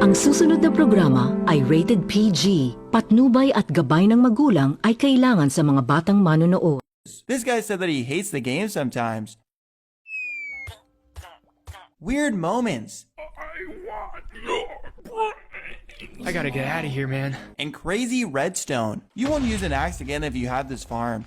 Ang susunod na programa ay rated PG. Patnubay at gabay ng magulang ay kailangan sa mga batang manonood. This guy said that he hates the game sometimes. Weird moments. I gotta get out of here, man. And crazy redstone. You won't use an axe again if you have this farm.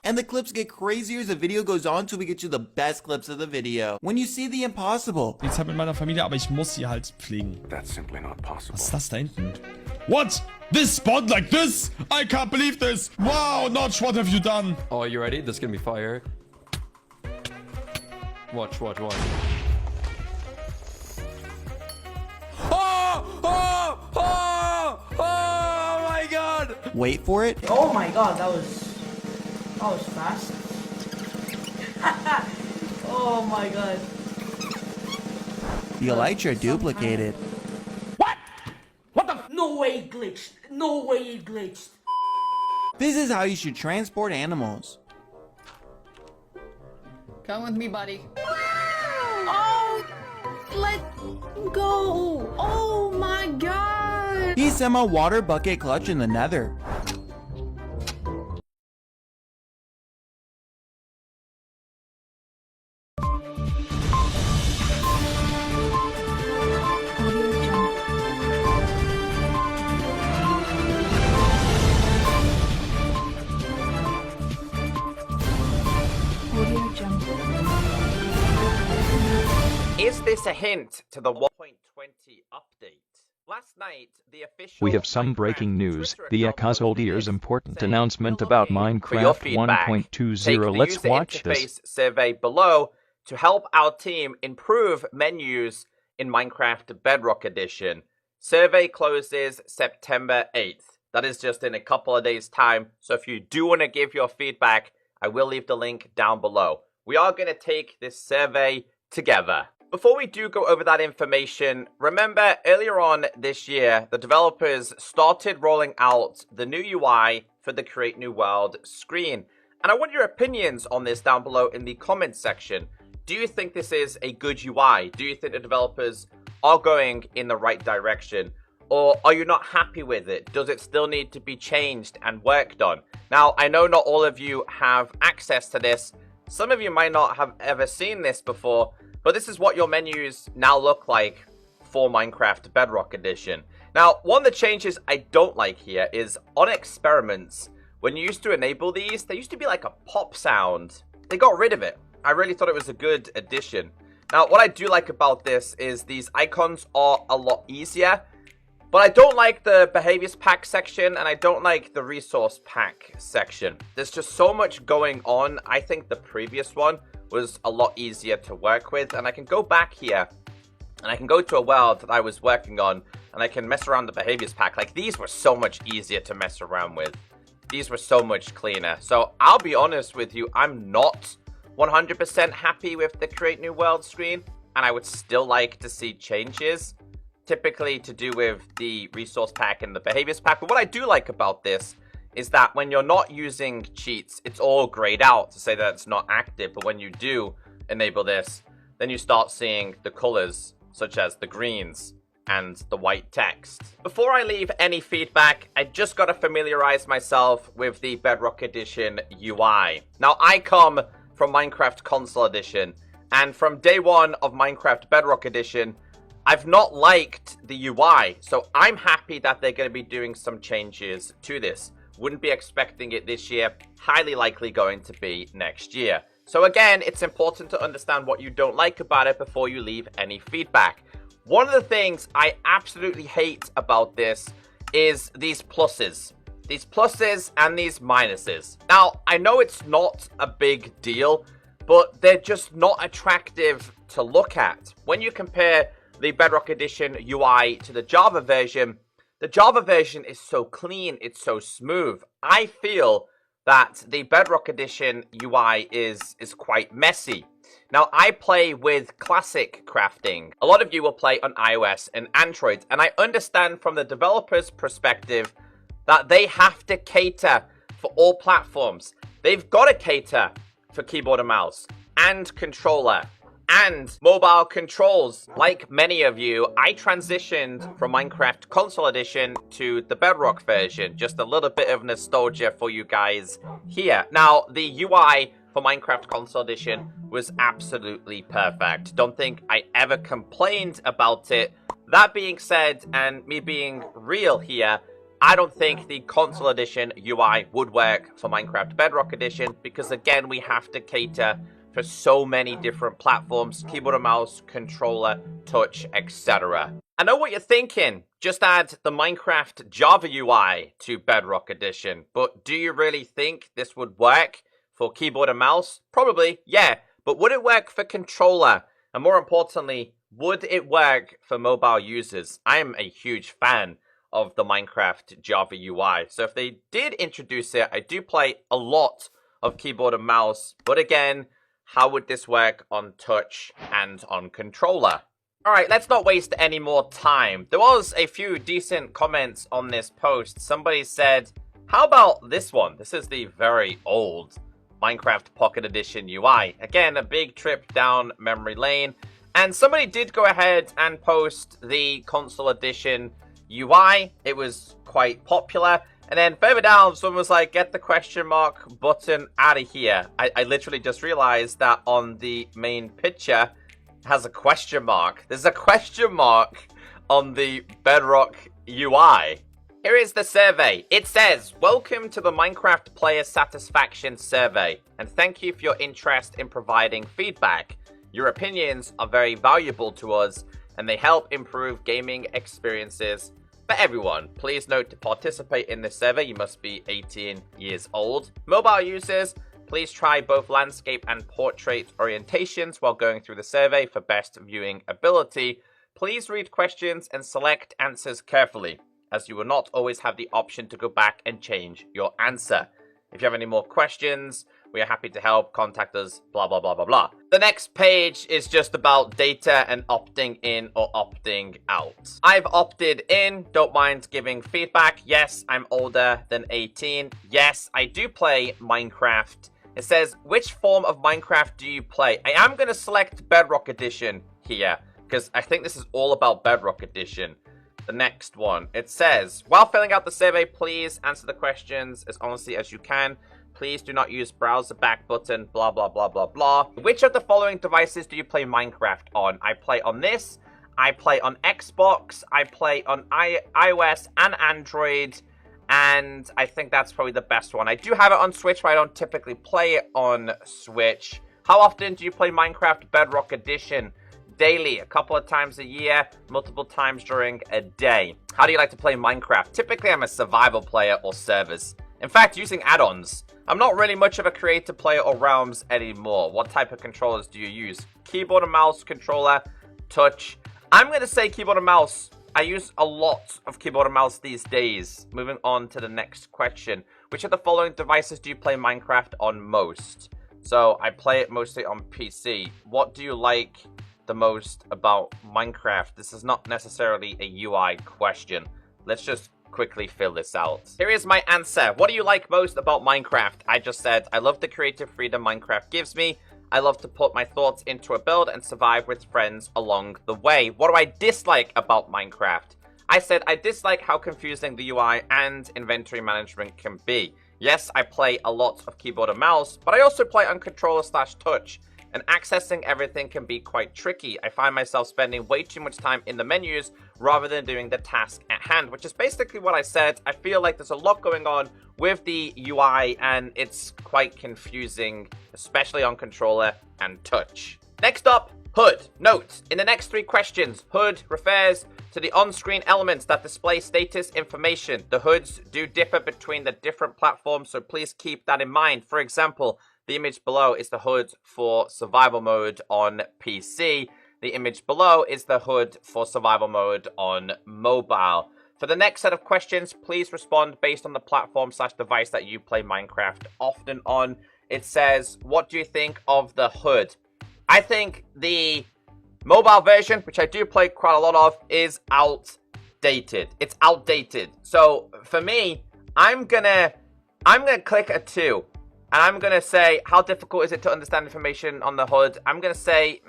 And the clips get crazier as the video goes on till we get you the best clips of the video. When you see the impossible. Ich habe mit meiner Familie, aber ich muss sie halt pflegen. That's simply not possible. Was ist das da hinten? What? This spawned like this? I can't believe this. Wow, Notch, what have you done? Oh, you ready? This is gonna be fire. Watch. Oh my god! Wait for it. Oh my god, that was fast. Oh my god. The elytra duplicated. What the? No way it glitched. No way it glitched. This is how you should transport animals. Come with me, buddy. Oh, let go. Oh my god. He sent a water bucket clutch in the nether. Is this a hint to the 1.20 update? Last night, the official We have some Minecraft breaking news. Twitter The account ECKOSOLDIER's posted important saying, announcement "Hello about team, for your Minecraft feedback, 1.20. take the Let's user watch interface this. survey below to help our team improve menus in Minecraft Bedrock Edition. Survey closes September 8th. That is just in a couple of days' time. So if you do want to give your feedback, I will leave the link down below. We are going to take this survey together. Before we do go over that information, remember earlier on this year, the developers started rolling out the new UI for the Create New World screen. And I want your opinions on this down below in the comments section. Do you think this is a good UI? Do you think the developers are going in the right direction? Or are you not happy with it? Does it still need to be changed and worked on? Now, I know not all of you have access to this. Some of you might not have ever seen this before, but this is what your menus now look like for Minecraft Bedrock Edition. Now, one of the changes I don't like here is on experiments, when you used to enable these, there used to be like a pop sound. They got rid of it. I really thought it was a good addition. Now, what I do like about this is these icons are a lot easier, but I don't like the behaviors pack section and I don't like the resource pack section. There's just so much going on. I think the previous one was a lot easier to work with, and I can go back here and I can go to a world that I was working on and I can mess around the behaviors pack. Like, these were so much easier to mess around with. These were so much cleaner. So I'll be honest with you, I'm not 100% happy with the Create New World screen, and I would still like to see changes, typically to do with the resource pack and the behaviors pack. But what I do like about this is that when you're not using cheats, it's all grayed out to say that it's not active. But when you do enable this, then you start seeing the colors, such as the greens and the white text. Before I leave any feedback, I just got to familiarize myself with the Bedrock Edition UI. Now, I come from Minecraft Console Edition, and from day one of Minecraft Bedrock Edition, I've not liked the UI. So I'm happy that they're going to be doing some changes to this. Wouldn't be expecting it this year, highly likely going to be next year. So again, it's important to understand what you don't like about it before you leave any feedback. One of the things I absolutely hate about this is these pluses. These pluses and these minuses. Now, I know it's not a big deal, but they're just not attractive to look at. When you compare the Bedrock Edition UI to the Java version is so clean, it's so smooth. I feel that the Bedrock Edition UI is quite messy. Now, I play with classic crafting. A lot of you will play on iOS and Android, and I understand from the developer's perspective that they have to cater for all platforms. They've got to cater for keyboard and mouse and controller and mobile controls. Like many of you, I transitioned from Minecraft Console Edition to the Bedrock version. Just a little bit of nostalgia for you guys here. Now, the UI for Minecraft Console Edition was absolutely perfect. Don't think I ever complained about it. That being said, and me being real here, I don't think the Console Edition UI would work for Minecraft Bedrock Edition because, again, we have to cater for so many different platforms, keyboard and mouse, controller, touch, etc. I know what you're thinking. Just add the Minecraft Java UI to Bedrock Edition. But do you really think this would work for keyboard and mouse? Probably, yeah. But would it work for controller? And more importantly, would it work for mobile users? I am a huge fan of the Minecraft Java UI. So if they did introduce it, I do play a lot of keyboard and mouse. But again, how would this work on touch and on controller? Alright, let's not waste any more time. There was a few decent comments on this post. Somebody said, how about this one? This is the very old Minecraft Pocket Edition UI. Again, a big trip down memory lane. And somebody did go ahead and post the Console Edition UI. It was quite popular. And then further down, someone was like, get the question mark button out of here. I literally just realized that on the main picture has a question mark. There's a question mark on the Bedrock UI. Here is the survey. It says, welcome to the Minecraft Player Satisfaction Survey, and thank you for your interest in providing feedback. Your opinions are very valuable to us, and they help improve gaming experiences for everyone. Please note to participate in this survey, you must be 18 years old. Mobile users, please try both landscape and portrait orientations while going through the survey for best viewing ability. Please read questions and select answers carefully, as you will not always have the option to go back and change your answer. If you have any more questions, we are happy to help. Contact us, blah, blah, blah, blah, blah. The next page is just about data and opting in or opting out. I've opted in, don't mind giving feedback. Yes, I'm older than 18. Yes, I do play Minecraft. It says, which form of Minecraft do you play? I am going to select Bedrock Edition here, because I think this is all about Bedrock Edition. The next one, it says, while filling out the survey, please answer the questions as honestly as you can. Please do not use browser back button, blah, blah, blah, blah, blah. Which of the following devices do you play Minecraft on? I play on this, I play on Xbox, I play on iOS and Android, and I think that's probably the best one. I do have it on Switch, but I don't typically play it on Switch. How often do you play Minecraft Bedrock Edition? Daily, a couple of times a year, multiple times during a day. How do you like to play Minecraft? Typically, I'm a survival player or servers. In fact, using add-ons. I'm not really much of a creative player or realms anymore. What type of controllers do you use? Keyboard and mouse, controller, touch. I'm going to say keyboard and mouse. I use a lot of keyboard and mouse these days. Moving on to the next question. Which of the following devices do you play Minecraft on most? So, I play it mostly on PC. What do you like the most about Minecraft? This is not necessarily a UI question. Let's just quickly fill this out. Here is my answer. What do you like most about Minecraft? I just said, I love the creative freedom Minecraft gives me. I love to put my thoughts into a build and survive with friends along the way. What do I dislike about Minecraft? I said, I dislike how confusing the UI and inventory management can be. Yes, I play a lot of keyboard and mouse, but I also play on controller/touch. And accessing everything can be quite tricky. I find myself spending way too much time in the menus rather than doing the task at hand, which is basically what I said. I feel like there's a lot going on with the UI and it's quite confusing, especially on controller and touch. Next up, HUD. Note, in the next 3 questions, HUD refers to the on-screen elements that display status information. The HUDs do differ between the different platforms, so please keep that in mind. For example, the image below is the HUD for survival mode on PC. The image below is the HUD for survival mode on mobile. For the next set of questions, please respond based on the platform/device that you play Minecraft often on. It says, what do you think of the HUD? I think the mobile version, which I do play quite a lot of, is outdated. It's outdated. So for me, I'm gonna click a 2. And I'm going to say, how difficult is it to understand information on the HUD? I'm going to say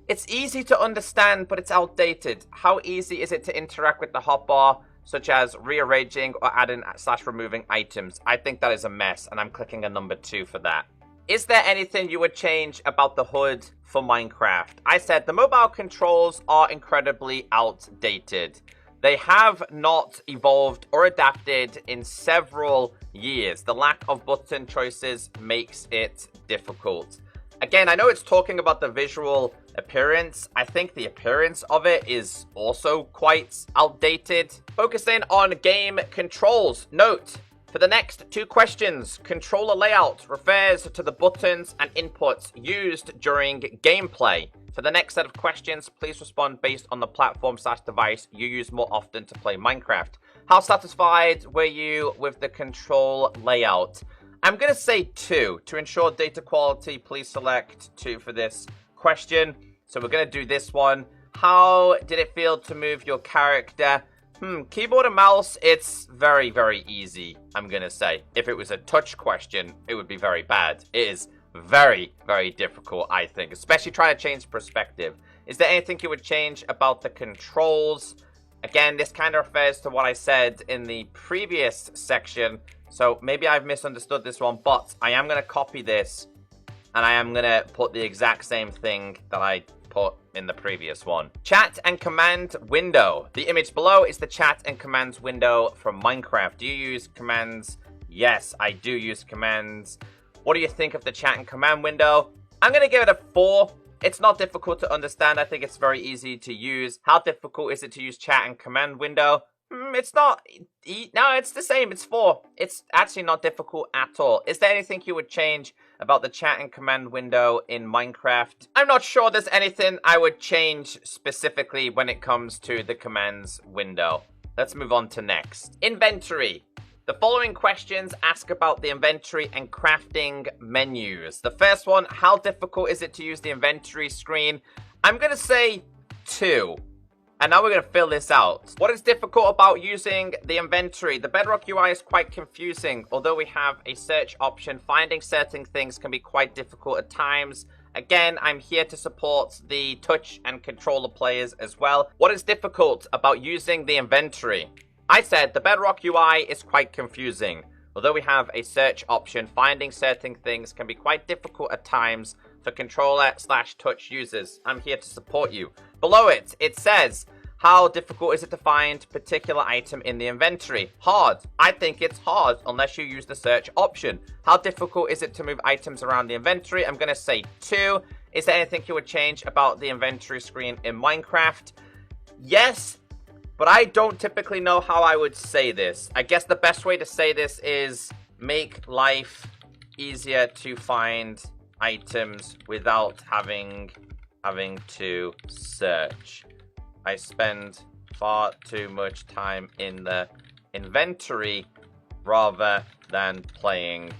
it's easy to understand, but it's outdated. How easy is it to interact with the hotbar, such as rearranging or adding / removing items? I think that is a mess, and I'm clicking a number 2 for that. Is there anything you would change about the HUD for Minecraft? I said the mobile controls are incredibly outdated. They have not evolved or adapted in several years. The lack of button choices makes it difficult. Again, I know it's talking about the visual appearance. I think the appearance of it is also quite outdated. Focusing on game controls. Note, for the next 2 questions, controller layout refers to the buttons and inputs used during gameplay. For the next set of questions, please respond based on the platform / device you use more often to play Minecraft. How satisfied were you with the control layout? I'm going to say 2. To ensure data quality, please select 2 for this question. So we're going to do this one. How did it feel to move your character? Keyboard and mouse, it's very, very easy, I'm going to say. If it was a touch question, it would be very bad. It is very, very difficult, I think, especially trying to change perspective. Is there anything you would change about the controls? Again, this kind of refers to what I said in the previous section, so maybe I've misunderstood this one, but I am going to copy this, and I am going to put the exact same thing that I put in the previous one. Chat and command window. The image below is the chat and commands window from Minecraft. Do you use commands? Yes, I do use commands. What do you think of the chat and command window? I'm going to give it a 4. It's not difficult to understand. I think it's very easy to use. How difficult is it to use chat and command window? It's not. No, it's the same. It's 4. It's actually not difficult at all. Is there anything you would change about the chat and command window in Minecraft? I'm not sure there's anything I would change specifically when it comes to the commands window. Let's move on to next. Inventory. The following questions ask about the inventory and crafting menus. The first one, how difficult is it to use the inventory screen? I'm going to say 2. And now we're going to fill this out. What is difficult about using the inventory? The Bedrock UI is quite confusing. Although we have a search option, finding certain things can be quite difficult at times. Again, I'm here to support the touch and controller players as well. What is difficult about using the inventory? I said the Bedrock UI is quite confusing. Although we have a search option, finding certain things can be quite difficult at times for controller / touch users. I'm here to support you. Below it, it says, how difficult is it to find particular item in the inventory? Hard. I think it's hard unless you use the search option. How difficult is it to move items around the inventory? I'm going to say 2. Is there anything you would change about the inventory screen in Minecraft? Yes, but I don't typically know how I would say this. I guess the best way to say this is make life easier to find items without having to search. I spend far too much time in the inventory rather than playing